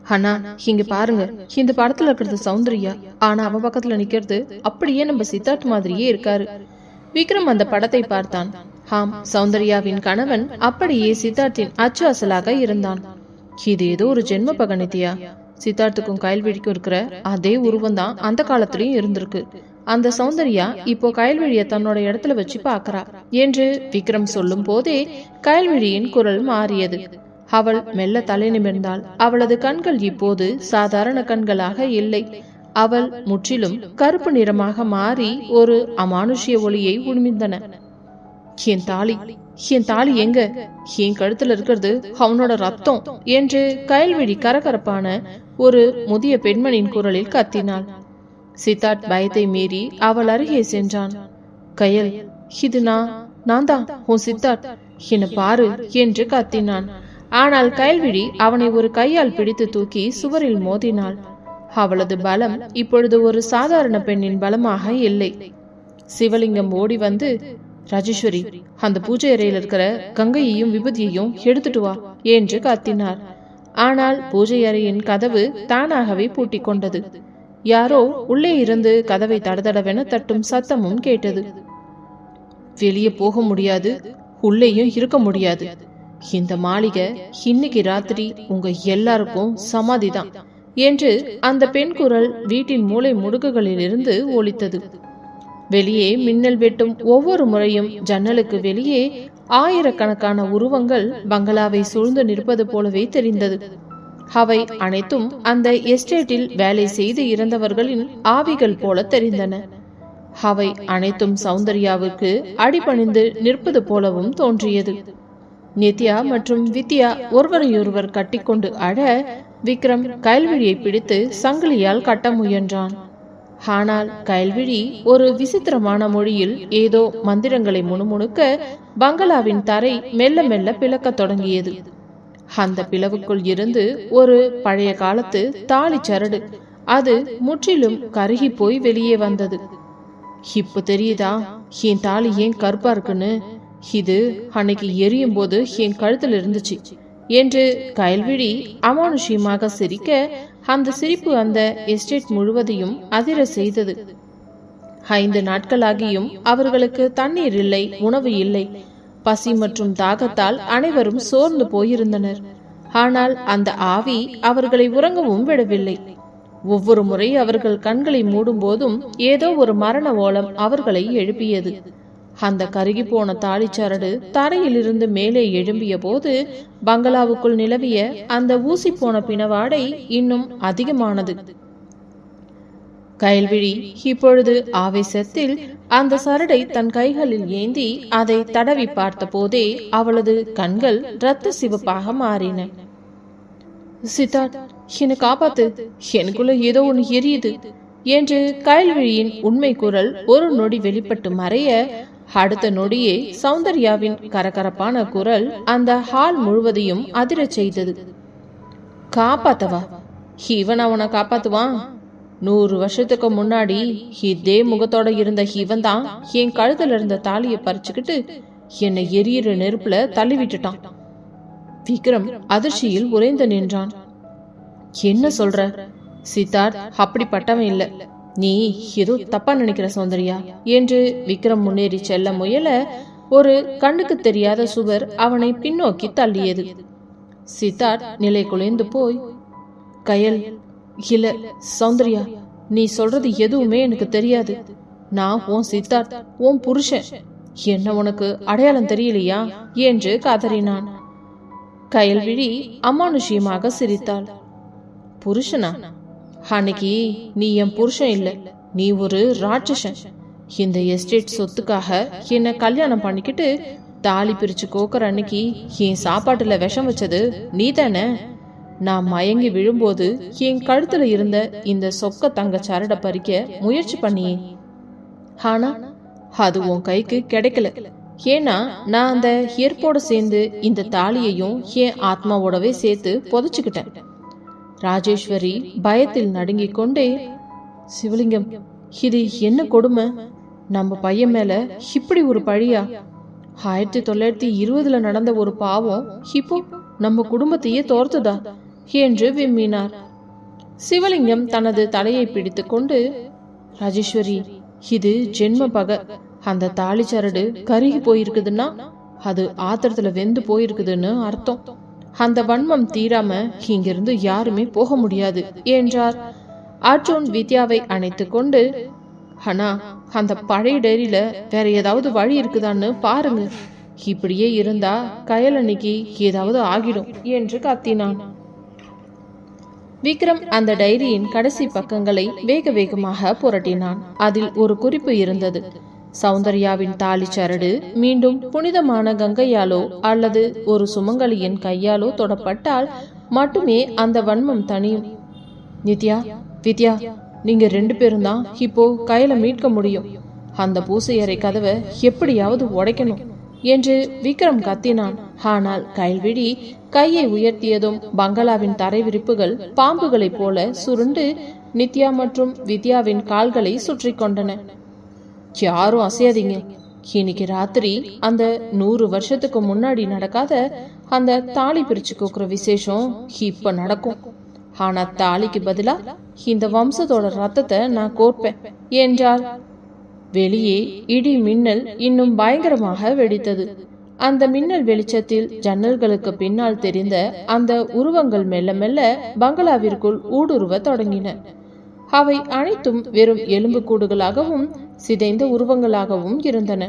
அண்ணா இங்க பாருங்க, இந்த படத்துல இருக்கிறது சௌந்தர்யா, ஆனா அவ பக்கத்துல நிக்கிறது அப்படியே நம்ம சித்தார்த் மாதிரியே இருக்காரு. விக்ரம் அந்த படத்தை பார்த்தான். ஆம், சௌந்தர்யாவின் கணவன் அப்படியே சித்தார்த்தின் அச்சு அசலாக இருந்தான். இது ஏதோ ஒரு ஜென்ம பகனித்தியா. சித்தார்த்துக்கும் கயல்விழிக்கும் இருக்கிற அதே உருவம் தான் அந்த காலத்திலயும் இருந்திருக்கு. அந்த சௌந்தர்யா இப்போ கயல்விழிய தன்னோட இடத்துல வச்சு பாக்குறா என்று விக்ரம் சொல்லும் போதே கயல்விழியின் குரல் மாறியது. அவள் மெல்ல தலை நிமிர்ந்தாள். அவளது கண்கள் இப்போது சாதாரண கண்களாக இல்லை. அவள் முற்றிலும் கருப்பு நிறமாக மாறி ஒரு அமானுஷ்ய ஒளியை உமிழ்ந்தன. என் தாலி எங்க? என் கழுத்துல இருக்கிறது அவனோட ரத்தம் என்று கயல்விழி கரகரப்பான ஒரு முதிய பெண்மணின் குரலில் கத்தினாள். சித்தார்த் பயத்தை மீறி அவள் அருகே சென்றான். கயல், இது நான் தான் உன் சித்தார்த், என்ன பாரு என்று கத்தினான். ஆனால் கயல்விழி அவனை ஒரு கையால் பிடித்து தூக்கி சுவரில் மோதினாள். அவளது பலம் இப்பொழுது ஒரு சாதாரண பெண்ணின் பலமாக இல்லை. சிவலிங்கம் ஓடி வந்து, ராஜேஸ்வரி, அந்த பூஜை அறையில் இருக்கிற கங்கையையும் விபூதியையும் எடுத்துட்டு வா என்று கத்தினார். ஆனால் பூஜை அறையின் கதவு தானாகவே பூட்டிக் கொண்டது. யாரோ உள்ளே இருந்து கதவை தடதடவென தட்டும் சத்தமும் கேட்டது. வெளியே போக முடியாது, உள்ளேயும் இருக்க முடியாது. இந்த மாளிகை இன்னைக்கு ராத்திரி உங்க எல்லாருக்கும் சமாதிதான் என்று அந்த பெண் குரல் வீட்டின் மூலை முடுக்குகளில் இருந்து ஒலித்தது. வெளியே மின்னல் வெட்டும் ஒவ்வொரு முறையும் ஜன்னலுக்கு வெளியே ஆயிரக்கணக்கான உருவங்கள் பங்களாவை சூழ்ந்து நிற்பது போலவே தெரிந்தது. அவை அனைத்தும் அந்த எஸ்டேட்டில் வேலை செய்து இறந்தவர்களின் ஆவிகள் போல தெரிந்தன. அவை அனைத்தும் சௌந்தர்யாவுக்கு அடிபணிந்து நிற்பது போலவும் தோன்றியது. நித்யா மற்றும் வித்யா ஒருவரையொருவர் கட்டிக்கொண்டு அழ விக்ரம் கயல்விழியை பிடித்து சங்கிலியால் கட்ட முயன்றான். ஆனால் கயல்விழி ஒரு விசித்திரமான மொழியில் ஏதோ மந்திரங்களை முணுமுணுக்க பங்களாவின் தரை மெல்ல மெல்ல பிளக்கத் தொடங்கியது. அந்த பிளவுக்குள் இருந்து ஒரு பழைய காலத்து தாலி சரடு, அது முற்றிலும் கருகி போய் வெளியே வந்தது. இப்ப தெரியுதா என் தாலி ஏன் கருப்பா இருக்குன்னு? இது அன்னைக்கு எரியும் போது என் கழுத்துல இருந்துச்சு என்று கயல்விழி அமானுஷ்யமாக சிரிக்க, அந்த சிரிப்பு அந்த எஸ்டேட் முழுவதையும் அதிர செய்தது. 5 நாட்களாகியும் அவர்களுக்கு தண்ணீர் இல்லை, உணவு இல்லை. பசி மற்றும் தாகத்தால் அனைவரும் சோர்ந்து போயிருந்தனர். ஆனால் அந்த ஆவி அவர்களை உறங்கவும் விடவில்லை. ஒவ்வொரு முறை அவர்கள் கண்களை மூடும் போதும் ஏதோ ஒரு மரண ஓலம் அவர்களை எழுப்பியது. அந்த கருகி போன தாலிச்சரடு தரையிலிருந்து மேலே எழும்பிய போது பங்களாவுக்குள் நிலவிய அந்த ஊசி போன பிணவாடை இன்னும் அதிகமானது. கயல்விழி இப்பொழுது ஆவேசத்தில் அந்த சரடை தன் கைகளில் ஏந்தி அதை தடவி பார்த்த போதே அவளது கண்கள் இரத்த சிவப்பாக மாறின. சித்தார்த், என்னை காப்பாத்து, எனக்குள்ள ஏதோ ஒன்று எரியுது என்று கயல்விழியின் உண்மை குரல் ஒரு நொடி வெளிப்பட்டு மறைய, அடுத்த நொடியே சௌந்தர்யாவின் கரகரப்பான குரல் அந்த ஹால் முழுவதையும் அதிரச் செய்தது. காப்பாத்தவா? இவன் அவனை காப்பாத்துவான்? 100 வருஷத்துக்கு முன்னாடி இதே முகத்தோட இருந்த இவன் தான் என் கழுத்துல இருந்த தாலியை பறிச்சுக்கிட்டு என்னை எரியிற நெருப்புல தள்ளி விட்டுட்டான். விக்ரம் அதிர்ச்சியில் உறைந்து நின்றான். என்ன சொல்ற? சித்தார்த் அப்படிப்பட்டவன் இல்ல, நீ ஏதோ தப்பா நினைக்கிற சௌந்தர்யா என்று விக்ரம் முன்னேறி செல்ல முயல ஒரு கண்ணுக்கு தெரியாத சுவர் அவனை பின்னோக்கி தள்ளியது. சித்தார்த் நிலை குலைந்து போய், கயல், இல்ல சௌந்தர்யா, நீ சொல்றது எதுவுமே எனக்கு தெரியாது. நான் உன் சித்தார்த், உன் புருஷன். என்ன உனக்கு அடையாளம் தெரியலையா என்று கதறினான். கயல்விழி அமானுஷ்யமாக சிரித்தாள். புருஷனா? அன்னைக்கு நீ என் புருஷன் இல்ல, நீ ஒரு ராட்சசன். இந்த எஸ்டேட் சொத்துக்காக என்ன கல்யாணம் பண்ணிக்கிட்டு தாலி பிரிச்சு கோக்கற அன்னைக்கு என் சாப்பாட்டுல விஷம் வச்சது நீ தானே? நான் மயங்கி விழும்போது என் கழுத்துல இருந்த இந்த சொக்க தங்க சரட பறிக்க முயற்சி பண்ணியே. ஆனா அது உன் கைக்கு கிடைக்கல. ஏன்னா நான் அந்த ஏற்போட சேர்ந்து இந்த தாலியையும் என் ஆத்மாவோடவே சேர்த்து புதைச்சுக்கிட்டேன். ராஜேஸ்வரி பயத்தில் நடுங்கிக் கொண்டே, சிவலிங்கம், இது என்ன கொடுமை? நம்ம பையன் மேல இப்படி ஒரு பழியா? 1920 நடந்த ஒரு பாவம் இப்போ நம்ம குடும்பத்தையே தோர்த்துதா என்று விம்மினார். சிவலிங்கம் தனது தலையை பிடித்து கொண்டு, ராஜேஸ்வரி, இது ஜென்ம பகை. அந்த தாலி சரடு கருகி போயிருக்குதுன்னா அது ஆத்திரத்துல வெந்து போயிருக்குதுன்னு அர்த்தம். அந்த வன்மம் தீராம இங்கிருந்து யாருமே போக முடியாது என்றார். அர்ஜுன் வித்யாவை அணைத்து கொண்டு, அண்ணா, அந்த பழைய டைரியில வேற ஏதாவது வழி இருக்குதான்னு பாருங்க. இப்படியே இருந்தா கயல் அன்னைக்கு ஏதாவது ஆகிடும் என்று கத்தினான். விக்ரம் அந்த டைரியின் கடைசி பக்கங்களை வேக வேகமாக புரட்டினான். அதில் ஒரு குறிப்பு இருந்தது. சௌந்தர்யாவின் தாலி சரடு மீண்டும் புனிதமான கங்கையாலோ அல்லது ஒரு சுமங்கலியின் கையாலோ தொடப்பட்டால் மட்டுமே அந்த வன்மம் தனியும். நித்யா, வித்யா, நீங்க 2 பேரும் தான் இப்போ கையில மீட்க முடியும். அந்த பூசையறை கதவை எப்படியாவது உடைக்கணும் என்று விக்ரம் கத்தினான். ஆனால் கைல்விழி கையை உயர்த்தியதும் பங்களாவின் தரை விரிப்புகள் பாம்புகளைப் போல சுருண்டு நித்யா மற்றும் வித்யாவின் கால்களை சுற்றி கொண்டன. யாரும் அசையாதீங்க. இன்னைக்கு ராத்திரி அந்த 100 வருஷத்துக்கு முன்னாடி நடக்காத அந்த தாலி பிரிச்சு கோக்குற விசேஷம் இப்ப நடக்கும். ஆனா தாலிக்கு பதிலா இந்த வம்சத்தோட ரத்தத்தை நான் கோர்ப்பேன் என்றார். வெளியே இடி மின்னல் இன்னும் பயங்கரமாக வெடித்தது. அந்த மின்னல் வெளிச்சத்தில் ஜன்னல்களுக்கு பின்னால் தெரிந்த அந்த உருவங்கள் மெல்ல மெல்ல பங்களாவிற்குள் ஊடுருவ தொடங்கின. அவை அனைத்தும் வெறும் எலும்பு கூடுகளாகவும் சிதைந்த உருவங்களாகவும் இருந்தன.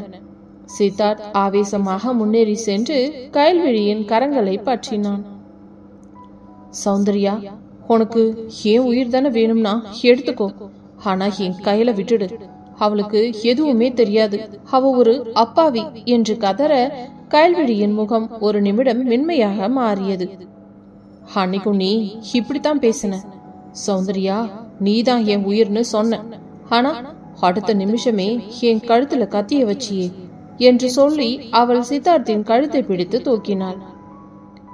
சித்தார்த் ஆவேசமாக முன்னேறி சென்று கைல்விழியின் கரங்களை பற்றினான். சௌந்தர்யா, உனக்கு ஏன் உயிர் தானே வேணும்னா எடுத்துக்கோ. ஆனா என் கையில விட்டுடு. அவளுக்கு எதுவுமே தெரியாது. அவ ஒரு அப்பாவி என்று கதற கைல்விழியின் முகம் ஒரு நிமிடம் மென்மையாக மாறியது. அன்னைக்கும் நீ இப்படித்தான் பேசின. சௌந்தர்யா, நீதான் என் உயிர்னு சொன்ன. ஆனா அடுத்த நிமிஷமே என் கழுத்துல கத்திய வச்சியே என்று சொல்லி அவள் சித்தார்த்தின் கழுத்தை பிடித்து தூக்கினாள்.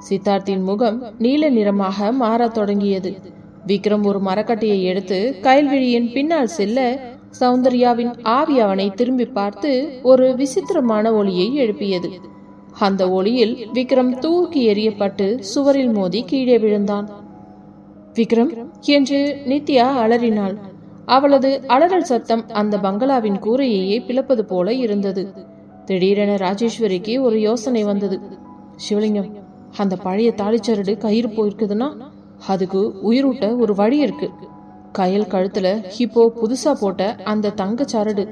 சித்தார்த்தின் முகம் நீல நிறமாக மாறத் தொடங்கியது. விக்ரம் ஒரு மரக்கட்டையை எடுத்து கைல்விழியின் பின்னால் செல்ல சௌந்தர்யாவின் ஆவி அவனை திரும்பி பார்த்து ஒரு விசித்திரமான ஒளியை எழுப்பியது. அந்த ஒளியில் விக்ரம் தூக்கி எறியப்பட்டு சுவரில் மோதி கீழே விழுந்தான். விக்ரம் என்று நித்யா அலறினாள். அவளது அலறல் சத்தம் அந்த பங்களாவின் கூரையையே பிளப்பது போல இருந்தது. திடீரென ராஜேஸ்வரிக்கு ஒரு யோசனை வந்தது. சிவலிங்கம், அந்த பழைய தாலிச்சரடு கயிறு போயிருக்குதுன்னா அதுக்கு உயிரூட்ட ஒரு வழி இருக்கு. கயல் கழுத்துல இப்போ புதுசா போட்ட அந்த தங்க சரடு,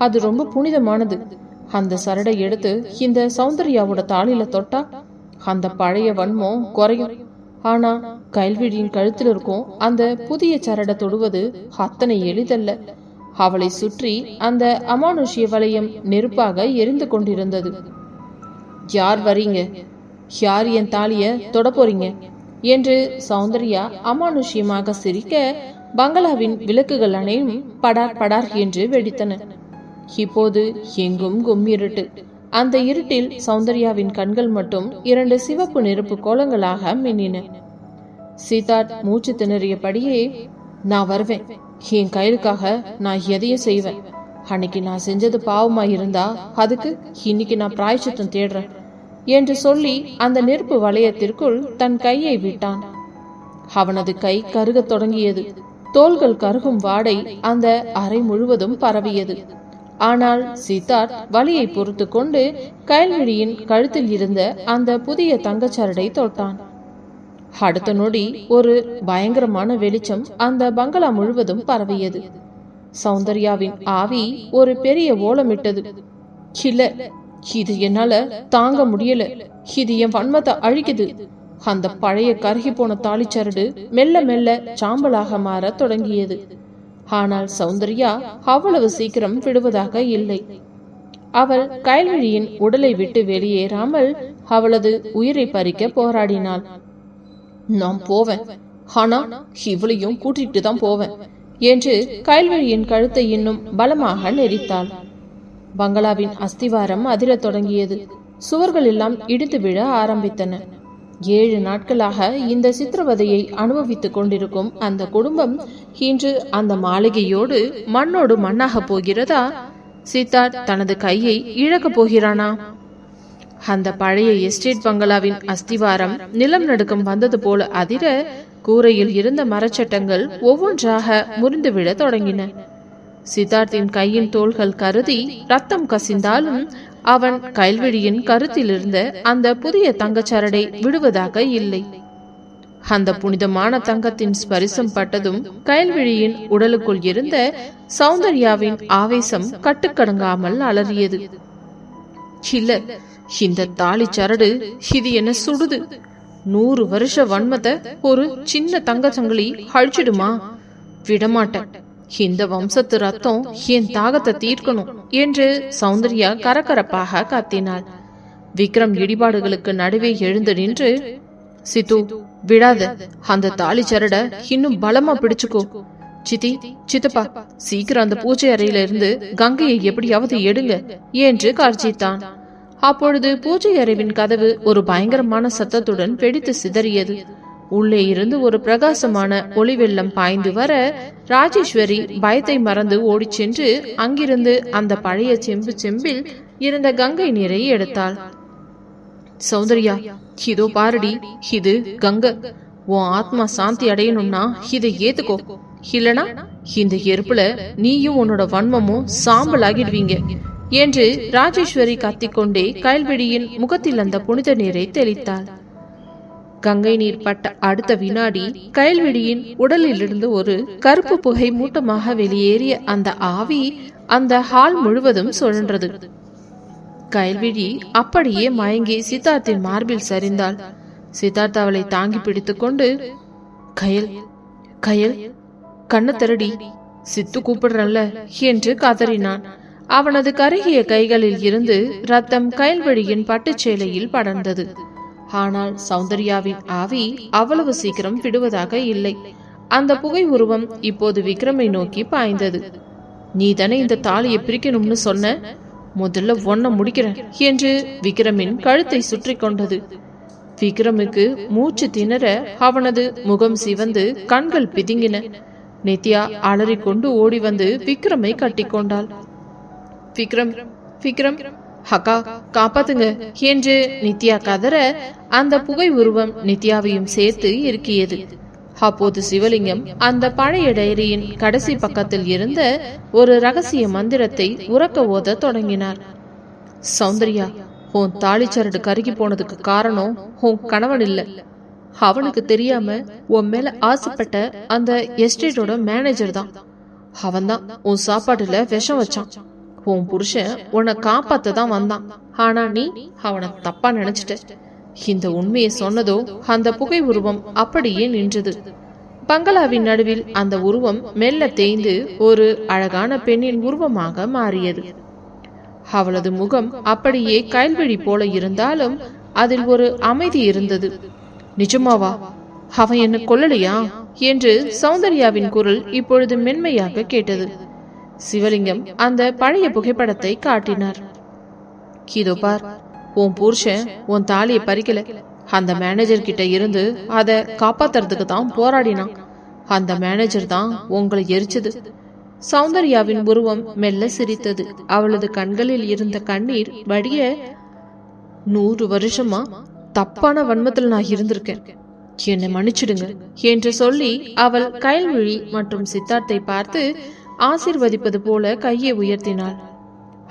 அது ரொம்ப புனிதமானது. அந்த சரடை எடுத்து இந்த சௌந்தர்யாவோட தாலியில தொட்டா அந்த பழைய வன்மம் குறையும். ஆனா கைல்விழியின் கழுத்தில் இருக்கும் அந்த புதிய சரடை தொடுவது அத்தனை எளிதல்ல. அவளை சுற்றி அந்த அமானுஷ்ய வளையம் நெருப்பாக எரிந்து கொண்டிருந்தது. யார் வரீங்க? யார் என் தாலிய தொட போறீங்க என்று சௌந்தர்யா அமானுஷ்யமாக சிரிக்க பங்களாவின் விளக்குகள் அனைத்தும் படார் படார் என்று வெடித்தன. இப்போது எங்கும் கும்மிருட்டு. அந்த இருட்டில் சௌந்தர்யாவின் கண்கள் மட்டும் 2 சிவப்பு நெருப்பு கோலங்களாக மின்னின. சித்தார்த் மூச்சு திணறியபடியே, நான் வருவேன். என் கைலுக்காக நான் எதையும் செய்வேன். அன்னைக்கு நான் செஞ்சது பாவமா இருந்தா அதுக்கு இன்னைக்கு நான் பிராயச்சித்தம் தேடுறேன் என்று சொல்லி அந்த நெருப்பு வளையத்திற்குள் தன் கையை விட்டான். அவனது கை கருகத் தொடங்கியது. தோள்கள் கருகும் வாடை அந்த அறை முழுவதும் பரவியது. ஆனால் சித்தார்த் வலியை பொறுத்து கொண்டு கைல்விழியின் கழுத்தில் இருந்த அந்த புதிய தங்கச்சரடை தொட்டான். அடுத்த நொடி ஒரு பயங்கரமான வெளிச்சம் அந்த பங்களா முழுவதும் பரவியது. சௌந்தர்யாவின் ஆவி ஒரு பெரிய ஓலமிட்டது. இல்ல, இது என்னால தாங்க முடியல. இது என் வன்மத்தை அழிக்குது. அந்த பழைய கருகி போன தாலிச்சரடு மெல்ல மெல்ல சாம்பலாக மாற தொடங்கியது. ஆனால் சௌந்தர்யா அவ்வளவு சீக்கிரம் விடுவதாக இல்லை. அவள் கைல்விழியின் உடலை விட்டு வெளியேறாமல் அவளது உயிரை பறிக்க போராடினாள். நான் போவேன், ஆனா இவளையும் கூட்டிட்டு தான் போவேன் என்று கைல்விழியின் கழுத்தை இன்னும் பலமாக நெரித்தாள். பங்களாவின் அஸ்திவாரம் அதிரத் தொடங்கியது. சுவர்கள் எல்லாம் இடித்து விழ ஆரம்பித்தன. 7 நாட்களாக இந்த சித்திரவதையை அனுபவித்துக் கொண்டிருக்கும் அந்த குடும்பம் இன்று அந்த மாளிகையோடு மண்ணோடு மண்ணாக போகிறதா? சித்தார்த் தனது கையை இழக்கப் போகிறானா? அந்த பழைய எஸ்டேட் பங்களாவின் அஸ்திவாரம் நிலம் நடுக்கம் வந்தது போல அதிர கூரையில் இருந்த மரச்சட்டங்கள் ஒவ்வொன்றாக முறிந்துவிட தொடங்கின. சித்தார்த்தின் கையின் தோள்கள் கருதி ரத்தம் கசிந்தாலும் அவன் கயல்விழியின் கருத்திலிருந்த அந்த புதிய தங்கச்சரடை விடுவதாக இல்லை. அந்த புனிதமான தங்கத்தின் ஸ்பரிசம் பட்டதும் கயல்விழியின் உடலுக்குள் இருந்த சௌந்தர்யாவின் ஆவேசம் கட்டுக்கடங்காமல் அலறியது. இல்ல, இந்த தாலி சரடு இது என்ன சுடுது? 100 வருஷ வன்மத்தை ஒரு சின்ன தங்க சங்கிலி அழிச்சிடுமா? விடமாட்டேன். இந்த வம்சத்து ரத்தம் என் தாகத்தை தீர்க்கணும் என்று சௌந்தர்யா கரகரப்பாக கத்தினாள். விக்ரம் இடிபாடுகளுக்கு நடுவே எழுந்து நின்று, சித்து விடாத, அந்த தாலி சரட இன்னும் பலமா பிடிச்சுக்கோ. சித்தி, சித்தப்பா, சீக்கிரம் அந்த பூஜை அறையில இருந்து கங்கையை எப்படியாவது எடுங்க என்று கர்ஜித்தான். அப்பொழுது பூஜை அறைவின் கதவு ஒரு பயங்கரமான சத்தத்துடன் வெடித்து சிதறியது. உள்ளே இருந்து ஒரு பிரகாசமான ஒளி வெள்ளம் பாய்ந்து வர ராஜேஸ்வரி பயத்தை மறந்து ஓடி சென்று அங்கிருந்து அந்த பழைய செம்பில் இருந்த கங்கை நீரை எடுத்தாள். சௌந்தர்யா, இதோ பாரடி, இது கங்கை. உன் ஆத்மா சாந்தி அடையணும்னா இதை ஏத்துக்கோ, இல்லனா இந்த எருப்புல நீயும் உன்னோட வன்மமும் சாம்பல் ஆகிடுவீங்க என்று ராஜேஸ்வரி கத்திக்கொண்டே கயல்விழியின் முகத்தில் அந்த புனித நீரை தெளித்தாள். கங்கை நீர் பட்ட அடுத்த வினாடி கயல்விழியின் உடலிலிருந்து ஒரு கருப்பு புகை மூட்டமாக வெளியேறிய அந்த ஆவி அந்த ஹால் முழுவதும் சுழன்றது. கயல்விழி அப்படியே மயங்கி சித்தார்த்தின் மார்பில் சரிந்தாள். சித்தார்த் அவளை தாங்கி பிடித்துக் கொண்டு, கயல் கயல், கண்ண திரடி, சித்து கூப்பிடுறல்ல என்று கதறினான். அவனது கருகிய கைகளில் இருந்து ரத்தம் கயல்விழியின் பட்டுச்சேலையில் படர்ந்தது. ஆனால் சௌந்தர்யாவின் ஆவி அவ்வளவு சீக்கிரம் விடுவதாக இல்லை. அந்த புகை உருவம் இப்போது விக்ரமை நோக்கி பாய்ந்தது. நீ தானே இந்த தாலியை பிரிக்கணும்னு சொன்ன, முதல்ல ஒன்ன முடிக்கிறேன் என்று விக்ரமின் கழுத்தை சுற்றி கொண்டது. விக்ரமுக்கு மூச்சு திணற அவனது முகம் சிவந்து கண்கள் பிதுங்கின. நித்யா அலறிக்கொண்டு ஓடி வந்து விக்ரமை கட்டிக்கொண்டாள். விக்ரம், விக்ரம், அக்கா காப்பாத்துங்க என்று நித்யா கதற அந்த புகை உருவம் நித்யாவையும் சேர்த்து இருக்கியது. அப்போது சிவலிங்கம் அந்த பழைய டைரியின் கடைசி பக்கத்தில் இருந்த ஒரு ரகசிய மந்திரத்தை உறக்க ஓத தொடங்கினார். சௌந்தர்யா, உன் தாலிச்சரடு கருகி போனதுக்கு காரணம் உன் கணவன் இல்ல. அவனுக்கு தெரியாம உன் மேல ஆசைப்பட்ட அந்த எஸ்டேட்டோட மேனேஜர் தான். அவன்தான் உன் சாப்பாட்டுல விஷம் வச்சான். உன் புருஷன் உன்னை காப்பாத்த தான் வந்தான். ஆனா நீ அவனை தப்பா நினைச்சிட்ட. இந்த உண்மையை சொன்னதோ அந்த புகை உருவம் அப்படியே நின்றது. பங்களாவின் நடுவில் அந்த உருவம் மெல்ல தேய்ந்து ஒரு அழகான பெண்ணின் உருவமாக மாறியது. அவளது முகம் அப்படியே கயல்விழி போல இருந்தாலும் அதில் ஒரு அமைதி இருந்தது. நிஜமாவா? அவன் என்ன கொல்லலையா என்று சௌந்தர்யாவின் குரல் இப்பொழுது மென்மையாக கேட்டது. சிவலிங்கம் அந்த பழைய புகைப்படத்தை காட்டினார். இதோ பார், உன் புருஷன் உன் தாலியை பறிக்கல. அந்த மேனேஜர் கிட்ட இருந்து அதை காப்பாத்துறதுக்கு தான் போராடினான். அந்த மேனேஜர் தான் உங்களை எரிச்சது. சௌந்தர்யாவின் உருவம் மெல்ல சிரித்தது. அவளது கண்களில் இருந்த கண்ணீர் வடிய, 100 வருஷமா தப்பான வன்மத்தில் நான் இருந்திருக்கேன், என்னை மன்னிச்சிடுங்க என்று சொல்லி அவள் கயல்விழி மற்றும் சித்தார்த்தை பார்த்து ஆசீர்வதிப்பது போல கையை உயர்த்தினாள்.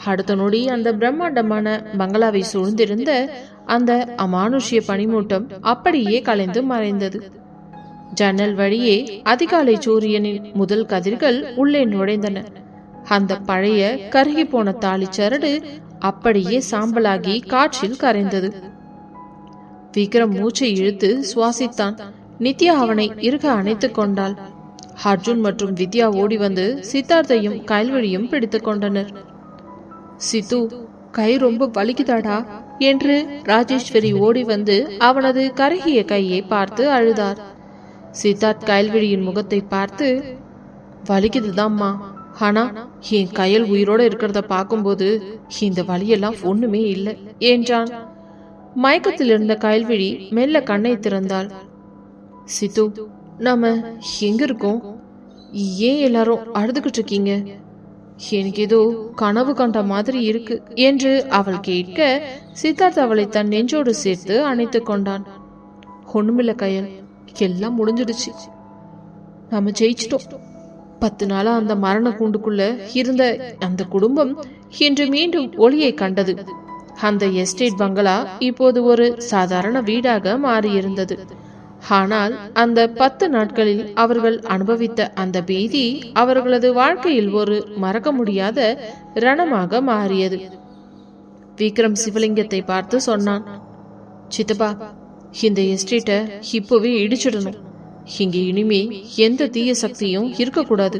அடுத்த நொடி அந்த பிரம்மாண்டமான பங்களாவை சூழ்ந்திருந்த அந்த அமானுஷ்ய பனிமூட்டம் அப்படியே கலைந்து மறைந்தது. ஜன்னல் வழியே அதிகாலை சூரியனின் முதல் கதிர்கள் உள்ளே நுழைந்தன. அந்த பழைய கருகி போன தாலிச்சரடு அப்படியே சாம்பலாகி காற்றில் கரைந்தது. விக்ரம் மூச்சை இழுத்து சுவாசித்தான். நித்யா அவனை இறுக அணைத்துக் கொண்டாள். அர்ஜுன் மற்றும் வித்யா ஓடி வந்து சித்தார்த்தையும் கயல்விழியும் பிடித்துக் கொண்டனர். சித்து, கை ரொம்ப வலிக்குதாடா என்று ராஜேஸ்வரி ஓடி வந்து அவனது கருகிய கையை பார்த்து அழுதார். சித்தார்த் கயல்விழியின் முகத்தை பார்த்து, வலிக்குதுதாம்மா, ஆனா என் கயல் உயிரோட இருக்கிறத பார்க்கும்போது இந்த வலியெல்லாம் ஒண்ணுமே இல்லை என்றான். மயக்கத்தில் இருந்த கயல்விழி மெல்ல கண்ணை திறந்தாள். சித்து, நாம எங்க இருக்கோம்? ஏன் எல்லாரும் அழுதுகிட்டு இருக்கீங்க? எனக்கு ஏதோ கனவு கண்ட மாதிரி இருக்கு என்று அவள் கேட்க சித்தார்த் அவளை தன் நெஞ்சோடு சேர்த்து அணைத்துக் கொண்டான். ஒண்ணுமில்ல கயல், எல்லாம் முடிஞ்சிடுச்சு. நாம ஜெயிச்சிட்டோம். 10 நாளா அந்த மரண கூண்டுக்குள்ள இருந்த அந்த குடும்பம் இன்று மீண்டும் ஒளியை கண்டது. அந்த எஸ்டேட் பங்களா இப்போது ஒரு சாதாரண வீடாக மாறியிருந்தது. ஆனால் அந்த 10 நாட்களில் அவர்கள் அனுபவித்த அந்த பீதி அவர்களது வாழ்க்கையில் ஒரு மறக்க முடியாத ரணமாக மாறியது. விக்ரம் சிவலிங்கத்தை பார்த்து சொன்னான், சித்தப்பா, இந்த எஸ்டேட்டை இப்போவே இடிச்சிடணும். இங்கே இனிமே எந்த தீய சக்தியும் இருக்கக்கூடாது.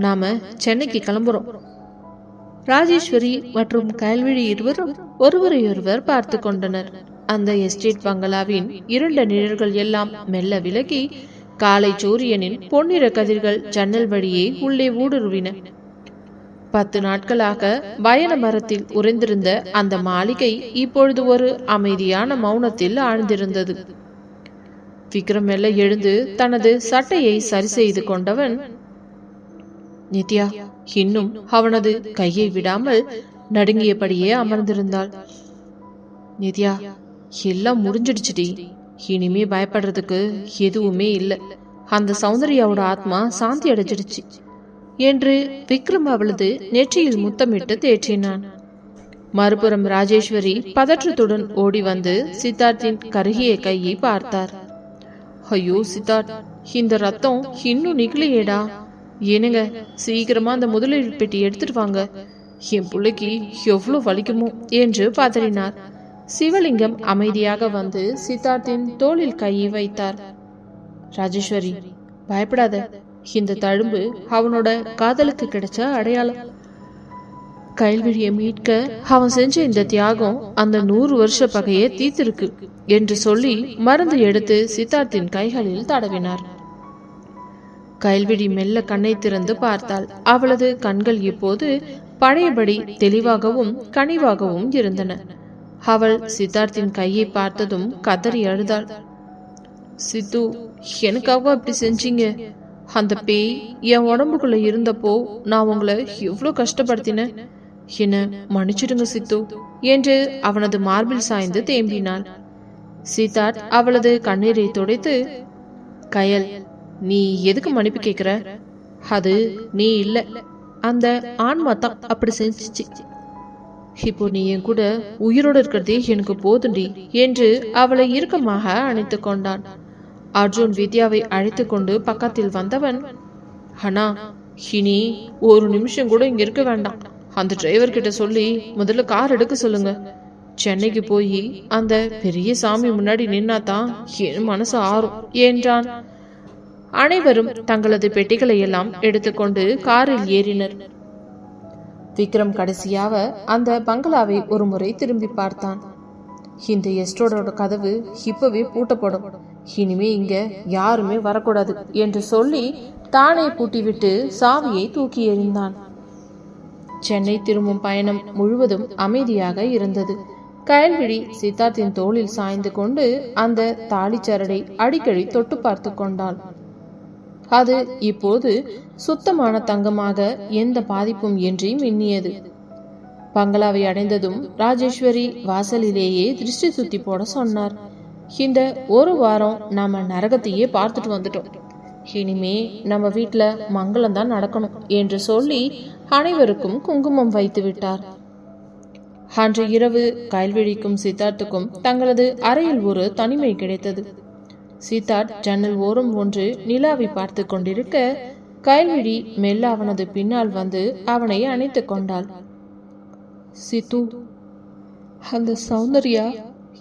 நாம சென்னைக்கு கிளம்புறோம். ராஜேஸ்வரி மற்றும் கயல்விழி இருவரும் ஒருவரையொருவர் பார்த்து கொண்டனர். அந்த எஸ்டேட் பங்களாவின் இருண்ட நிழல்கள் எல்லாம் மெல்ல விலகி காலை சூரியனின் பொன்னிற கதிர்கள் ஜன்னல் வழியே உள்ளே ஊடுருவின. 10 நாட்களாக பயண மரத்தில் உறைந்திருந்த அந்த மாளிகை இப்பொழுது ஒரு அமைதியான மௌனத்தில் ஆழ்ந்திருந்தது. விக்ரம் மெல்ல எழுந்து தனது சட்டையை சரி செய்து கொண்டவன், நித்யா இன்னும் அவனது கையை விடாமல் நடுங்கியபடியே அமர்ந்திருந்தாள். நித்யா, எல்லாம் முடிஞ்சிடுச்சுடி. இனிமே பயப்படுறதுக்கு எதுவுமே இல்லை. அந்த சௌந்தர்யாவோட ஆத்மா சாந்தி அடைஞ்சிடுச்சு என்று விக்ரம் அவளது நெற்றியில் முத்தமிட்டு தேற்றினான். மறுபுறம் ராஜேஸ்வரி பதற்றத்துடன் ஓடி வந்து சித்தார்த்தின் கருகிய கையை பார்த்தார். ஐயோ சித்தார்த், இந்த ரத்தம் இன்னும் நிகழையேடா. ஏனுங்க, சீக்கிரமா அந்த முதலீடு பெட்டி எடுத்துட்டு வாங்க. என் பிள்ளைக்கு எவ்வளவு வலிக்குமோ என்று பதறினார். சிவலிங்கம் அமைதியாக வந்து சித்தார்த்தின் தோளில் கையை வைத்தார். ராஜேஸ்வரி, பயப்படாத. இந்த தழும்பு அவனோட காதலுக்கு கிடைச்ச அடையாளம். கயல்விழியை மீட்க அவன் செஞ்ச இந்த தியாகம் அந்த 100 வருஷ பகையை தீர்த்திருக்கு என்று சொல்லி மருந்து எடுத்து சித்தார்த்தின் கைகளில் தடவினார். கயல்விழி மெல்ல கண்ணை திறந்து பார்த்தாள். அவளது கண்கள் இப்போது பழையபடி தெளிவாகவும் கனிவாகவும் இருந்தன. அவள் சித்தார்த்தின் கையை பார்த்ததும் கதறி அழுதாள். சித்து, எனக்காக அப்படி செஞ்சீங்க? அந்த பேய் என் உடம்புக்குள்ள இருந்தப்போ நான் உங்களை எவ்வளோ கஷ்டப்படுத்தினேன். என்ன மன்னிச்சிடுங்க சித்து என்று அவனது மார்பில் சாய்ந்து தேம்பினாள். சித்தார்த் அவளது கண்ணீரை துடைத்து, கயல், நீ எதுக்கு மன்னிப்பு கேட்கிற? அது நீ இல்ல, அந்த ஆன்மா தான் அப்படி செஞ்சிச்சு. இப்போ நீ என் கூட உயிரோடு இருக்கிறதே எனக்கு போதுண்டி என்று அவளை இறுக்கமாக அணைத்து கொண்டான். அர்ஜுன் வித்யாவை அழைத்து கொண்டு பக்கத்தில் வந்தவன், அண்ணா, இனி ஒரு நிமிஷம் கூட இங்க இருக்க வேண்டாம். அந்த டிரைவர் கிட்ட சொல்லி முதல்ல கார் எடுக்க சொல்லுங்க. சென்னைக்கு போய் அந்த பெரிய சாமி முன்னாடி நின்னாதான் என் மனசு ஆறும் என்றான். அனைவரும் தங்களது பெட்டிகளை எல்லாம் எடுத்துக்கொண்டு காரில் ஏறினர். விக்ரம் கடைசியாக அந்த பங்களாவை ஒரு முறை திரும்பி பார்த்தான். இந்த எஸ்டோட கதவு இப்பவே பூட்டப்படும். இனிமே இங்க யாருமே வரக்கூடாது என்று சொல்லி தானே பூட்டிவிட்டு சாவியை தூக்கி எறிந்தான். சென்னை திரும்பும் பயணம் முழுவதும் அமைதியாக இருந்தது. கயல்விழி சித்தார்த்தின் தோளில் சாய்ந்து கொண்டு அந்த தாலிச்சரடை அடிக்கடி தொட்டு பார்த்து கொண்டாள். அது இப்போது சுத்தமான தங்கமாக எந்த பாதிப்பும் இன்றி மின்னியது. பங்களாவை அடைந்ததும் ராஜேஸ்வரி வாசலிலேயே திருஷ்டி சுத்தி போட சொன்னார். இந்த ஒரு வாரம் நாம நரகத்தையே பார்த்துட்டு வந்துட்டோம். இனிமே நம்ம வீட்டுல மங்களம் தான் நடக்கணும் என்று சொல்லி அனைவருக்கும் குங்குமம் வைத்து விட்டார். அன்று இரவு கயல்விழிக்கும் சித்தார்த்துக்கும் தங்களது அறையில் ஒரு தனிமை கிடைத்தது. சித்தார்த் ஜன்னல் ஓரம் ஒன்று நிலாவை பார்த்து கொண்டிருக்க கயல்விழி மெல்ல அவனது பின்னால் வந்து அவனை அணைத்து கொண்டாள். சித்து, அந்த சௌந்தர்யா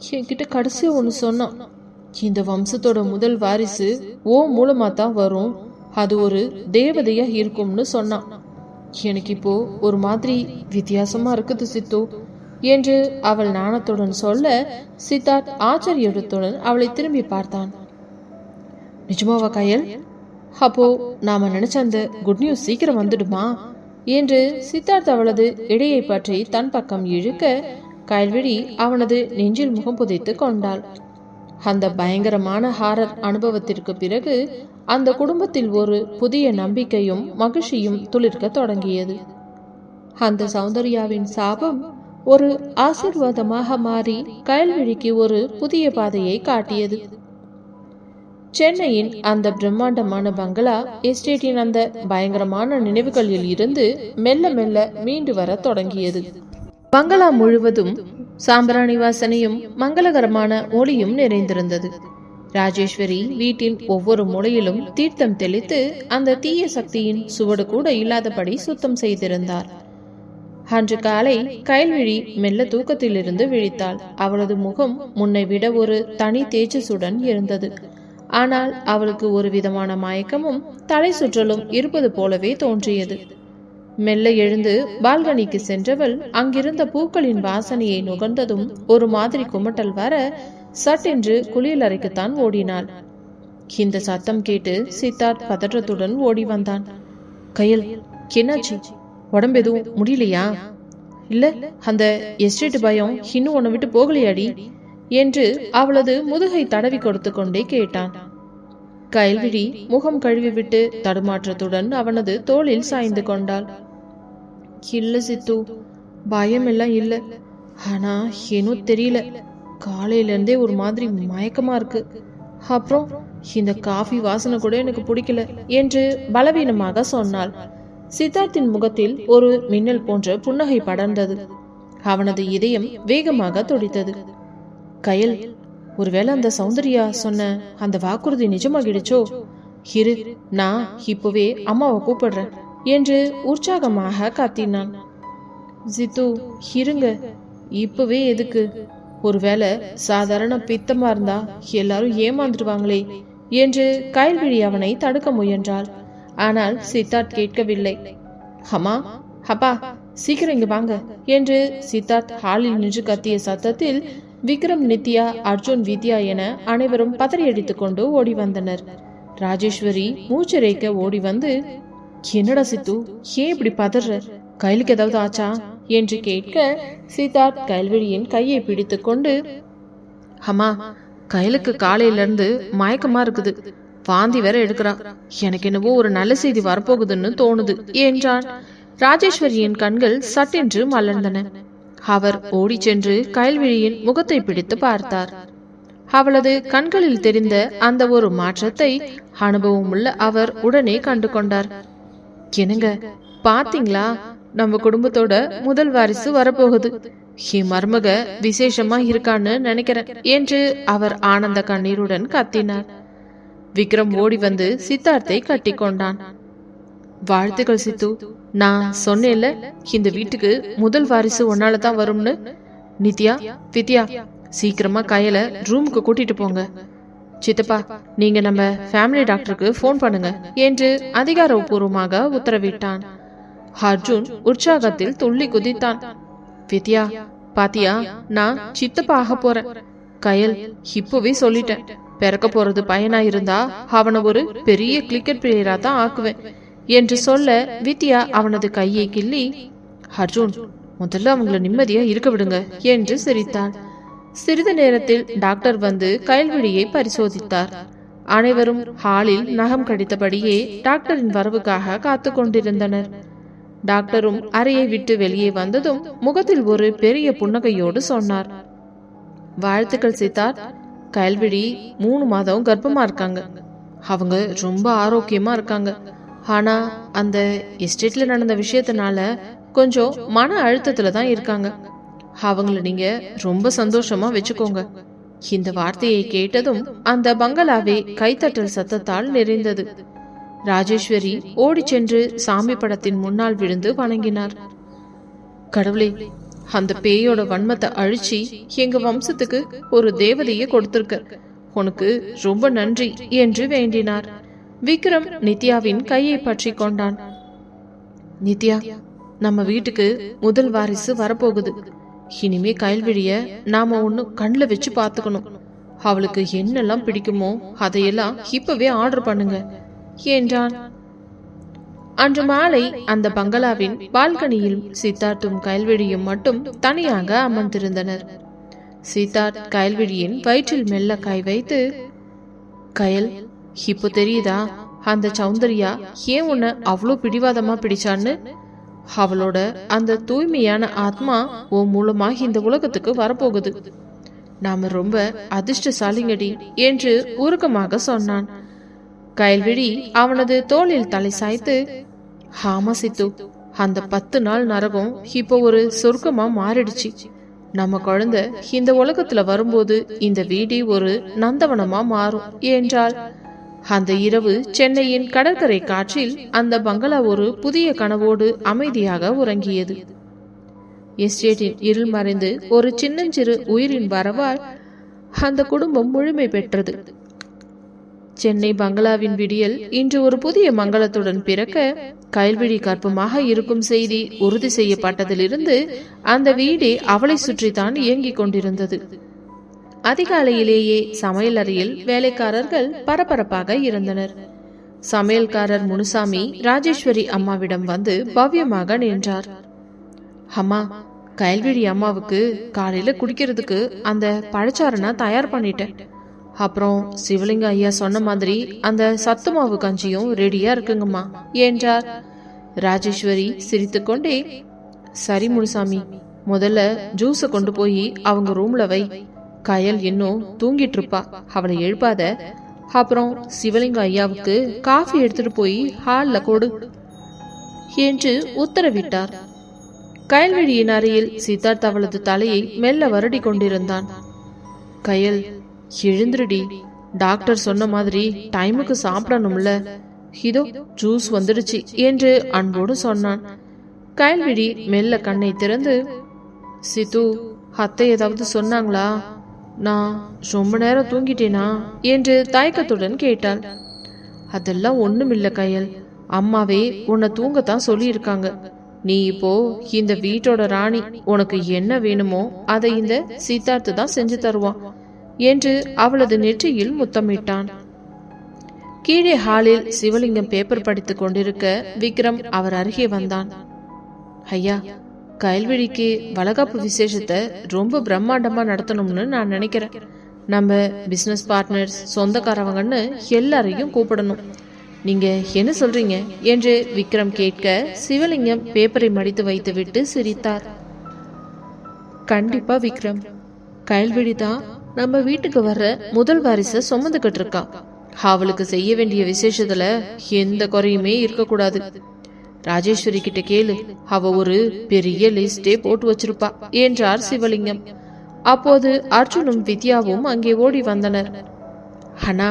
என்கிட்ட கடைசியா ஒண்ணு சொன்னான். இந்த வம்சத்தோட முதல் வாரிசு ஓ மூலமா தான் வரும், அது ஒரு தேவதையா இருக்கும்னு சொன்னான். எனக்கு இப்போ ஒரு மாதிரி வித்தியாசமா இருக்குது சித்து என்று அவள் நாணத்துடன் சொல்ல சித்தார்த் ஆச்சரியத்துடன் அவளை திரும்பி பார்த்தான். நிஜமாவா கயல்? அப்போ நாம நினைச்ச அந்த குட் நியூஸ் சீக்கிரம் வந்துடுமா என்று சித்தார்த் அவளது இடையை பற்றி தன் பக்கம் இழுக்க கயல்விழி அவனது நெஞ்சில் முகம் புதைத்து கொண்டாள். அந்த பயங்கரமான ஹாரர் அனுபவத்திற்கு பிறகு அந்த குடும்பத்தில் ஒரு புதிய நம்பிக்கையும் மகிழ்ச்சியும் துளிர்க்க தொடங்கியது. அந்த சௌந்தர்யாவின் சாபம் ஒரு ஆசீர்வாதமாக மாறி கயல்விழிக்கு ஒரு புதிய பாதையை காட்டியது. சென்னையின் அந்த பிரம்மாண்டமான பங்களா எஸ்டேட்டின் அந்த பயங்கரமான நினைவுகளில் இருந்து மெல்ல மெல்ல மீண்டு வர தொடங்கியது. பங்களா முழுவதும் சாம்பிராணி வாசனையும் மங்களகரமான ஒளியும் நிறைந்திருந்தது. ராஜேஸ்வரி வீட்டின் ஒவ்வொரு மூலையிலும் தீர்த்தம் தெளித்து அந்த தீய சக்தியின் சுவடு கூட இல்லாதபடி சுத்தம் செய்திருந்தார். அன்று காலை கைல்விழி மெல்ல தூக்கத்திலிருந்து விழித்தாள். அவளது முகம் முன்னை விட ஒரு தனி தேஜஸுடன் இருந்தது. ஆனால் அவளுக்கு ஒரு விதமான மயக்கமும் தலை சுற்றலும் இருப்பது போலவே தோன்றியது. மெல்ல எழுந்து பால்கனிக்கு சென்றவள் அங்கிருந்த பூக்களின் வாசனையை நுகர்ந்ததும் ஒரு மாதிரி குமட்டல் வர சட்டென்று குளியலறைக்குத்தான் ஓடினாள். இந்த சத்தம் கேட்டு சித்தார்த் பதற்றத்துடன் ஓடி வந்தான். கையல், என்னாச்சு? உடம்பு எதுவும் முடியலையா? இல்ல, அந்த எஸ்டேட் பயம் இன்னும் உன்னை விட்டு போகலையாடி என்று அவளது முதுகை தடவி கொடுத்து கொண்டே கேட்டான். கைல்விழி முகம் கழுவி விட்டு தடுமாற்றத்துடன் அவனது தோளில் சாய்ந்து கொண்டாள். இல்ல சித்து, பயம் எல்லாம் இல்ல. ஆனா ஏனோ தெரியல, காலையில இருந்தே ஒரு மாதிரி மயக்கமா இருக்கு. அப்புறம் இந்த காஃபி வாசனை கூட எனக்கு பிடிக்கல என்று பலவீனமாக சொன்னாள். சித்தார்த்தின் முகத்தில் ஒரு மின்னல் போன்ற புன்னகை படர்ந்தது. அவனது இதயம் வேகமாக துடித்தது. கயல், ஒருவேளை அந்த சௌந்தர்யா சொன்ன அந்த வாக்குறுதி நிஜமாகிடுச்சோ? இரு, நான் இப்பவே அம்மாவை கூப்பிடுறேன் என்று உற்சாகமாக கத்தினான். ஜித்து, இருங்க, இப்பவே எதுக்கு? ஒருவேளை சாதாரண பித்தமா இருந்தா எல்லாரும் ஏமாந்துருவாங்களே என்று கைல்விழி அவனை தடுக்க முயன்றாள். ஆனால் சித்தார்த் கேட்கவில்லை. அம்மா, அப்பா, சீக்கிரம் இங்க வாங்க என்று சித்தார்த் ஹாலில் நின்று கத்திய சத்தத்தில் விக்ரம், நித்யா, அர்ஜுன், வித்யா என அனைவரும் பதறியடித்துக் கொண்டு ஓடி வந்தனர். ராஜேஸ்வரி மூச்சரைக்க ஓடி வந்து, என்னடா சித்து, ஏன் இப்படி பதற? கைலுக்கு ஏதாவது ஆச்சா என்று கேட்க சித்தார்த் கைல்விழியின் கையை பிடித்து கொண்டு, அம்மா, கைலுக்கு காலையில இருந்து மயக்கமா இருக்குது, வாந்தி வேற எடுக்கிறா, எனக்கு என்னவோ ஒரு நல்ல செய்தி வரப்போகுதுன்னு தோணுது என்றான். ராஜேஸ்வரியின் கண்கள் சட்டென்று மலர்ந்தன. அவர் ஓடி சென்று கைல்விழியின் முகத்தை பிடித்து பார்த்தார். அவளது கண்களில் தெரிந்த அந்த ஒரு மாற்றத்தை அனுபவம் உள்ள அவர் உடனே கண்டு கொண்டார். என்னங்க, பாத்தீங்களா, நம்ம குடும்பத்தோட முதல் வாரிசு வரப்போகுது. என் மருமக விசேஷமா இருக்கான்னு நினைக்கிறேன் என்று அவர் ஆனந்த கண்ணீருடன் கத்தினார். விக்ரம் ஓடி வந்து சித்தார்த்தை கட்டி கொண்டான். வாழ்த்துக்கள் சித்து, நான் சொன்னேன்ல இந்த வீட்டுக்கு முதல் வாரிசு ஒன்னாலதான் வரும்னு. நித்யா, வித்யா, சீக்கிரமா கையில ரூமுக்கு கூட்டிட்டு போங்க. சித்தப்பா, நீங்க நம்ம ஃபேமிலி டாக்டருக்கு போன் பண்ணுங்க என்று அதிகாரப்பூர்வமாக உத்தரவிட்டான். அர்ஜுன் உற்சாகத்தில் துள்ளி குதித்தான். வித்யா, பாத்தியா, நான் சித்தப்பா ஆக போறேன். கயல், இப்பவே சொல்லிட்டேன், பிறக்க போறது பையனா இருந்தா அவனை ஒரு பெரிய கிரிக்கெட் பிளேயரா தான் ஆக்குவேன் என்று சொல்ல வித்யா அவனது கையை கிள்ளி, அர்ஜுன், முதல்ல அவங்கள நிம்மதியா இருக்க விடுங்க என்று சிரித்தாள். சிறிது நேரத்தில் டாக்டர் வந்து கைல்விழியை பரிசோதித்தார். அனைவரும் ஹாலில் நகம் கடித்தபடியே டாக்டரின் வரவுக்காக காத்து கொண்டிருந்தனர். டாக்டரும் அறையை விட்டு வெளியே வந்ததும் முகத்தில் ஒரு பெரிய புன்னகையோடு சொன்னார், வாழ்த்துக்கள் சித்தார்த், கைல்விழி 3 மாதம் கர்ப்பமா இருக்காங்க. அவங்க ரொம்ப ஆரோக்கியமா இருக்காங்க. ஆனா அந்த எஸ்டேட்ல நடந்த விஷயத்தினால கொஞ்சம் மன அழுத்தத்துல தான் இருக்காங்க. அவங்கள நீங்க ரொம்ப சந்தோஷமா வச்சுக்கோங்க. இந்த வார்த்தையை கேட்டதும் அந்த பங்களாவே கைத்தட்டல் சத்தத்தால் நிறைந்தது. ராஜேஸ்வரி ஓடி சென்று சாமி படத்தின் முன்னால் விழுந்து வணங்கினார். கடவுளே, அந்த பேயோட வன்மத்தை அழிச்சு எங்க வம்சத்துக்கு ஒரு தேவதையை கொடுத்திருக்க, உனக்கு ரொம்ப நன்றி என்று வேண்டினார். விக்ரம் நித்யாவின் கையை பற்றி கொண்டான். நித்யா, நம்ம வீட்டுக்கு முதல் வாரிசு வரப்போகுது. இனிமே கைல்விழிய நாம ஒண்ணு கண்ணுல வச்சு பாத்துக்கணும். அவளுக்கு என்னெல்லாம் பிடிக்குமோ அதையெல்லாம் இப்பவே ஆர்டர் பண்ணுங்க என்றான். அன்று மாலை அந்த பங்களாவின் பால்கனியில் சித்தார்த்தும் கைல்விழியும் மட்டும் தனியாக அமர்ந்திருந்தனர். சித்தார்த் கைல்விழியின் வயிற்றில் மெல்ல கை வைத்து, கயல், இப்போ தெரியுதா அந்த சௌந்தர்யா ஏன் உன்னை அவ்வளோ பிடிவாதமா பிடிச்சான்னு? அவளோட அந்த தூய்மையான ஆத்மா உன் மூலமாக இந்த உலகத்துக்கு வரப்போகுது. நாம ரொம்ப அதிர்ஷ்டசாலிங்கடி என்று உருக்கமாக சொன்னான். கயல்விழி அவனது தோளில் தலை சாய்த்து, ஆமா சித்து, அந்த 10 நாள் நரகம் இப்போ ஒரு சொர்க்கமா மாறிடுச்சு. நம்ம குழந்தை இந்த உலகத்துல வரும்போது இந்த வீடே ஒரு நந்தவனமா மாறும் என்றாள். அந்த இரவு சென்னையின் கடற்கரை காற்றில் அந்த பங்களா ஒரு புதிய கனவோடு அமைதியாக உறங்கியது. எஸ்டேட்டின் இருள் மறைந்து ஒரு சின்னஞ்சிறு உயிரின் வரவால் அந்த குடும்பம் முழுமை பெற்றது. சென்னை பங்களாவின் விடியல் இன்று ஒரு புதிய மங்களத்துடன் பிறக்க, கயல்விழி கர்ப்பமாக இருக்கும் செய்தி உறுதி செய்யப்பட்டதிலிருந்து அந்த வீடே அவளை சுற்றித்தான் இயங்கிக் கொண்டிருந்தது. அதிகாலையிலேயே சமையல் அறையில் வேலைக்காரர்கள் பரபரப்பாக இருந்தனர். சமையல்காரர் முனுசாமி ராஜேஸ்வரி அம்மாவிடம் வந்து பவ்யமாக நின்றார். அம்மா, கயல்விழி அம்மாவுக்கு காலையில குடிக்கிறதுக்கு அந்த பழச்சாறு நான் தயார் பண்ணிட்டேன். அப்புறம் சிவலிங்க ஐயா சொன்ன மாதிரி அந்த சத்துமாவு கஞ்சியும் ரெடியா இருக்குங்கம்மா என்றார். ராஜேஸ்வரி சிரித்துக்கொண்டே, சரி முனுசாமி, முதல்ல ஜூஸை கொண்டு போய் அவங்க ரூம்ல வை. கயல் இன்னும் தூங்கிட்டு இருப்பா, அவளை எழுப்பாத. அப்புறம் சிவலிங்க ஐயாவுக்கு காஃபி எடுத்துட்டு போய் ஹால்ல கொடு என்று உத்தரவிட்டார். கயல்விழியின் அறையில் சித்தார்த் அவளது தலையை மெல்ல வருடி கொண்டிருந்தான். கயல், எழுந்துருடி, டாக்டர் சொன்ன மாதிரி டைமுக்கு சாப்பிடணும்ல, இதோ ஜூஸ் வந்துடுச்சு என்று அன்போடு சொன்னான். கயல்விழி மெல்ல கண்ணை திறந்து, சித்து, அத்தை ஏதாவது சொன்னாங்களா? நான் ரொம்ப நேரம் தூங்கிட்டேனா என்று தயக்கத்துடன் கேட்டாள். அதெல்லாம் ஒண்ணுமில்ல கயல், அம்மாவே உன்னை தூங்கத்தான் சொல்லி இருக்காங்க. நீ இப்போ இந்த வீட்டோட ராணி, உனக்கு என்ன வேணுமோ அதை இந்த சித்தார்த்து தான் செஞ்சு தருவான் என்று அவளது நெற்றியில் முத்தமிட்டான். கீழே ஹாலில் சிவலிங்கம் பேப்பர் படித்துக் கொண்டிருக்க விக்ரம் அவர் அருகே வந்தான். ஐயா, கயல்விழிக்கு வளகாப்பு விசேஷத்தை ரொம்ப பிரம்மாண்டமா நடத்தணும்னு நான் நினைக்கிறேன். நம்ம பிசினஸ் பார்ட்னர்ஸ், சொந்தக்காரவங்கன்னு எல்லாரையும் கூப்பிடணும். நீங்க என்ன சொல்றீங்க என்று விக்ரம் கேட்க, சிவலிங்கம் பேப்பரை மடித்து வைத்துவிட்டு சிரித்தார். கண்டிப்பா விக்ரம், கயல்விழி தான் நம்ம வீட்டுக்கு வர்ற முதல் வாரிசை சுமந்துகிட்டு இருக்கா. அவளுக்கு செய்ய வேண்டிய விசேஷத்துல எந்த குறையுமே இருக்கக்கூடாது. ராஜேஸ்வரி கிட்ட கேளு, அவ ஒரு பெரிய லிஸ்டே போட்டு வச்சிருப்பா என்றார் சிவலிங்கம். அப்போது அர்ஜுனும் வித்யாவும் அங்கே ஓடி வந்தனர். அண்ணா,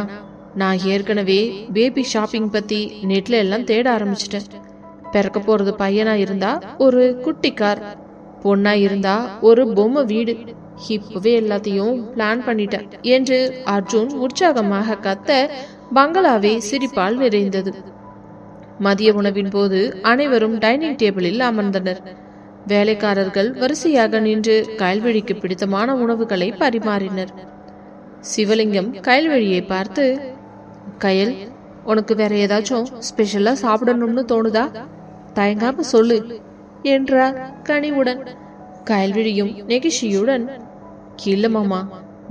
நான் ஏற்கனவே பேபி ஷாப்பிங் பத்தி நெட்ல எல்லாம் தேட ஆரம்பிச்சிட்டேன். பிறக்க போறது பையனா இருந்தா ஒரு குட்டி கார், பொண்ணா இருந்தா ஒரு பொம்மை வீடு, இப்பவே எல்லாத்தையும் பிளான் பண்ணிட்டேன் என்று அர்ஜுன் உற்சாகமாக கத்த பங்களாவே சிரிப்பால் நிறைந்தது. மதிய உணவின் போது அனைவரும் டைனிங் டேபிளில் அமர்ந்தனர். வேலைக்காரர்கள் வரிசையாக நின்று கயல்விழிக்கு பிடித்தமான உணவுகளை பரிமாறினர். சிவலிங்கம் கயல்விழியை பார்த்து, கயல், உனக்கு வேற ஏதாச்சும் ஸ்பெஷலா சாப்பிடணும்னு தோணுதா? தயங்காம சொல்லு என்றார் கனிவுடன். கயல்விழியும் நெகிழ்ச்சியுடன், இல்ல மாமா,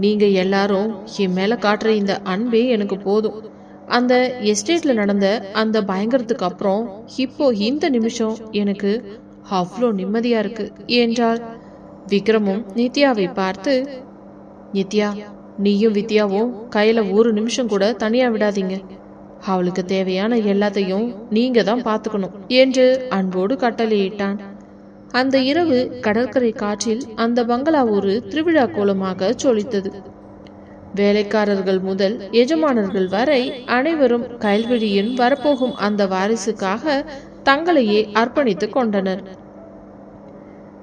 நீங்க எல்லாரும் என் மேல காட்டுற இந்த அன்பே எனக்கு போதும். அந்த எஸ்டேட்ல நடந்த அந்த பயங்கரத்துக்கு அப்புறம் இப்போ இந்த நிமிஷம் எனக்கு அவ்வளோ நிம்மதியா இருக்கு என்றாள். விக்ரமும் நித்யாவை பார்த்து, நித்யா, நீயும் வித்யாவும் கையில ஒரு நிமிஷம் கூட தனியா விடாதீங்க. அவளுக்கு தேவையான எல்லாத்தையும் நீங்க தான் பாத்துக்கணும் என்று அன்போடு கட்டளையிட்டான். அந்த இரவு கடற்கரை காற்றில் அந்த பங்களா ஒரு திருவிழா கோலமாக சொலித்தது. வேலைக்காரர்கள் முதல் எஜமானர்கள் வரை அனைவரும் கயல்விழியின் வரப்போகும் அந்த வாரிசுக்காக தங்களையே அர்ப்பணித்துக் கொண்டனர்.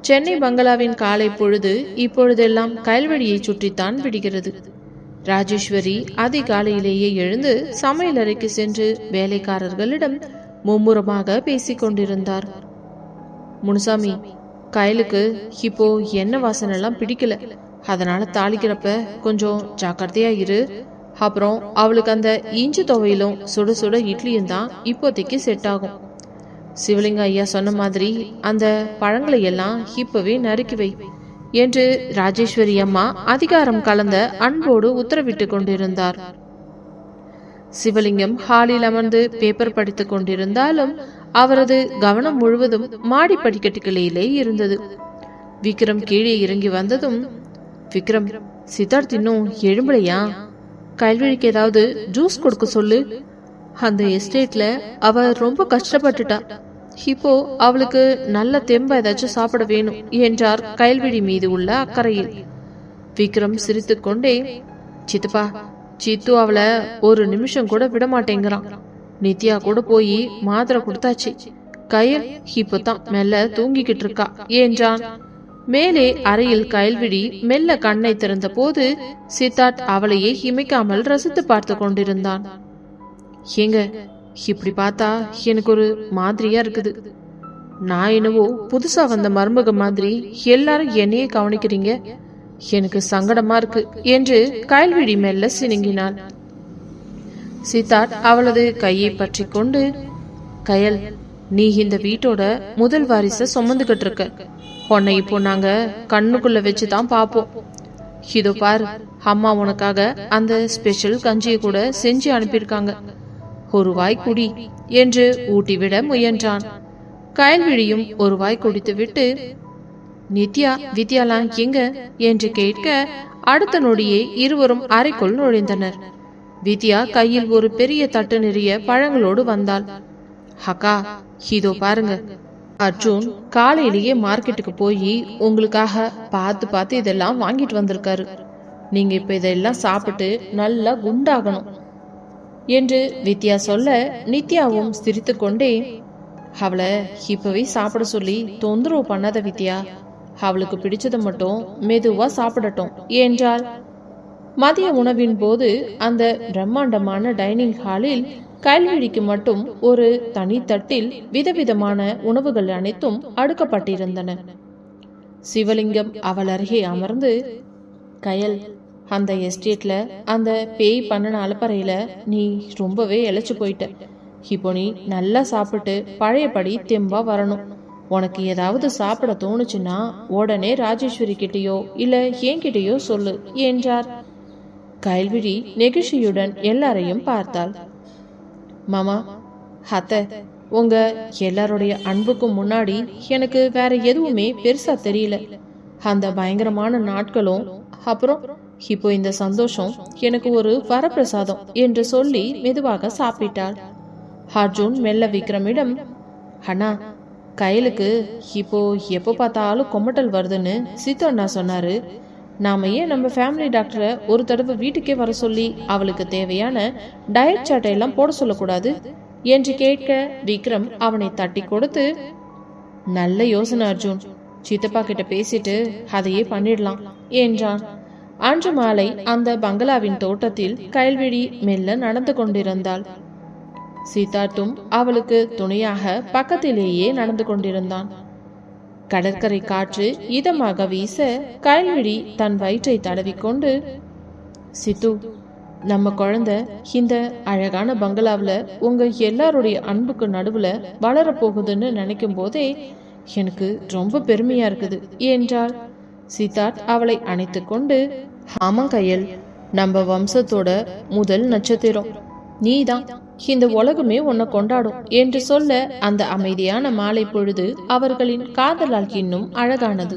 சென்னை பங்களாவின் காலை பொழுது இப்பொழுதெல்லாம் கயல்விழியை சுற்றித்தான் விடுகிறது. ராஜேஸ்வரி அதிகாலையிலேயே எழுந்து சமையலறைக்கு சென்று வேலைக்காரர்களிடம் மும்முரமாக பேசிக் கொண்டிருந்தார். முனுசாமி, கயலுக்கு இப்போ எண்ணெய் வாசனை எல்லாம் பிடிக்கல, அதனால தாளிக்கிறப்ப கொஞ்சம் ஜாக்கிரதையா இரு. அப்புறம் அவளுக்கு அந்த இஞ்சி துவையிலும் சுட சுட இட்லியும் தான் இப்போதைக்கு செட் ஆகும். சிவலிங்க ஐயா சொன்ன மாதிரி அந்த பழங்களை எல்லாம் இப்பவே நறுக்கி வை என்று ராஜேஸ்வரி அம்மா அதிகாரம் கலந்த அன்போடு உத்தரவிட்டு கொண்டிருந்தார். சிவலிங்கம் ஹாலில் அமர்ந்து பேப்பர் படித்துக் கொண்டிருந்தாலும் அவரது கவனம் முழுவதும் மாடி படிக்கட்டுகளிலே இருந்தது. விக்ரம் கீழே இறங்கி வந்ததும், விக்ரம், சித்தார்த் இன்னும் எழும்பலையா? கைல்வழிக்கு ஏதாவது ஜூஸ் கொடுக்க சொல்லு. அந்த எஸ்டேட்ல அவ ரொம்ப கஷ்டப்பட்டுட்டா. இப்போ அவளுக்கு நல்ல தெம்பா ஏதாச்சும் சாப்பிட வேணும் என்றார் கைல்விழி மீது உள்ள அக்கறையில். விக்ரம் சிரித்துக்கொண்டே, சித்தப்பா, சித்து அவளை ஒரு நிமிஷம் கூட விட மாட்டேங்கிறான். நித்யா கூட போய் மாத்திரை கொடுத்தாச்சு. கயல் இப்பதான் மெல்ல தூங்கிக்கிட்டு இருக்கா என்றான். மேலே அறையில் கைல்விழி மெல்ல கண்ணை திறந்த போது சித்தார்த் அவளையே இமைக்காமல் ரசித்து பார்த்து கொண்டிருந்தான். ஏங்க, இப்படி பார்த்தா எனக்கு ஒரு மாதிரியா இருக்குது. நான் என்னவோ புதுசா வந்த மருமக மாதிரி எல்லாரும் என்னையே கவனிக்கிறீங்க. எனக்கு சங்கடமா இருக்கு என்று கைல்விழி மெல்ல சினுங்கினாள். சித்தார்த் அவளது கையை பற்றி கொண்டு, கயல், நீ இந்த வீட்டோட முதல் வாரிச சுமந்துகிட்டு இருக்க. உன்னை இப்போ நாங்க கண்ணுக்குள்ள வச்சுதான் பாப்போம். இதோ பாரு, அம்மா உனக்காக அந்த ஸ்பெஷல் கஞ்சியை கூட செஞ்சு அனுப்பியிருக்காங்க. ஒரு வாய் குடி என்று ஊட்டிவிட முயன்றான். கைல்விழியும் ஒரு வாய் குடித்து விட்டு, நித்யா வித்யாலாம் எங்க என்று கேட்க அடுத்த நொடியே இருவரும் அறைக்குள் நுழைந்தனர். வித்யா கையில் ஒரு பெரிய தட்டு நிறைய பழங்களோடு வந்தாள். அக்கா, இதோ பாருங்க, அர்ஜுன் காலையிலேயே மார்க்கெட்டுக்கு போய் உங்களுக்காக பார்த்து இதெல்லாம் வாங்கிட்டு வந்திருக்காரு. நீங்க இப்ப இதெல்லாம் சாப்பிட்டு நல்லா குண்டாகணும் என்று வித்யா சொல்ல, நித்யாவும் சிரித்து கொண்டே, அவளை இப்பவே சாப்பிட சொல்லி தொந்தரவு பண்ணாத வித்யா, அவளுக்கு பிடிச்சதை மட்டும் மெதுவா சாப்பிடட்டும் என்றாள். மதிய உணவின் போது அந்த பிரம்மாண்டமான டைனிங் ஹாலில் கைல்விழிக்கு மட்டும் ஒரு தனித்தட்டில் விதவிதமான உணவுகள் அனைத்தும் அடுக்கப்பட்டிருந்தன. சிவலிங்கம் அவள் அருகே அமர்ந்து, கயல், அந்த எஸ்டேட்ல அந்த பேய் பண்ணன அலப்பறையில நீ ரொம்பவே இழைச்சு போயிட்ட. இப்போ நீ நல்லா சாப்பிட்டு பழையபடி தெம்பா வரணும். உனக்கு ஏதாவது சாப்பிட தோணுச்சுன்னா உடனே ராஜேஸ்வரி கிட்டேயோ இல்ல என்கிட்டயோ சொல்லு என்றார். கைல்விழி நெகிழ்ச்சியுடன் எல்லாரையும் பார்த்தாள். மாமா, அத்தை, உங்க எல்லாருடைய அன்புக்கும் முன்னாடி எனக்கு வேற எதுவுமே பெருசா தெரியல. அந்த பயங்கரமான நாட்களும் அப்புறம் இப்போ இந்த சந்தோஷம் எனக்கு ஒரு வரப்பிரசாதம் என்று சொல்லி மெதுவாக சாப்பிட்டாள். அர்ஜுன் மெல்ல விக்ரமிடம், அண்ணா, கையலுக்கு இப்போ எப்போ பார்த்தாலும் கொமட்டல் வருதுன்னு சித்து அண்ணா சொன்னாரு. நாம ஏன் நம்ம ஃபேமிலி டாக்டரை ஒரு தடவை வீட்டுக்கே வர சொல்லி அவளுக்கு தேவையான டயட் சார்ட்டை எல்லாம் போட சொல்லக்கூடாது என்று கேட்க விக்ரம் அவனை தட்டி கொடுத்து, நல்ல யோசனை அர்ஜுன், சித்தப்பா கிட்ட பேசிட்டு அதையே பண்ணிடலாம் என்றான். அன்று மாலை அந்த பங்களாவின் தோட்டத்தில் கைல்விழி மெல்ல நடந்து கொண்டிருந்தாள். சித்தார்த்தும் அவளுக்கு துணையாக பக்கத்திலேயே நடந்து கொண்டிருந்தான். கடற்கரை காற்று இதமாக வீச கைல்விழி தன் வயிற்றை தடவிக்கொண்டு, சித்து, நம்ம குழந்தை இந்த அழகான பங்களாவில் உங்க எல்லாருடைய அன்புக்கு நடுவுல வளரப்போகுதுன்னு நினைக்கும் போதே எனக்கு ரொம்ப பெருமையா இருக்குது என்றாள். சித்தார்த் அவளை அணைத்து கொண்டு, ஆமா கையல், நம்ம வம்சத்தோட முதல் நட்சத்திரம் நீதான், இந்த உலகமே உன்னை கொண்டாடும் என்று சொல்ல அந்த அமைதியான மாலை பொழுது அவர்களின் காதலால் இன்னும் அழகானது.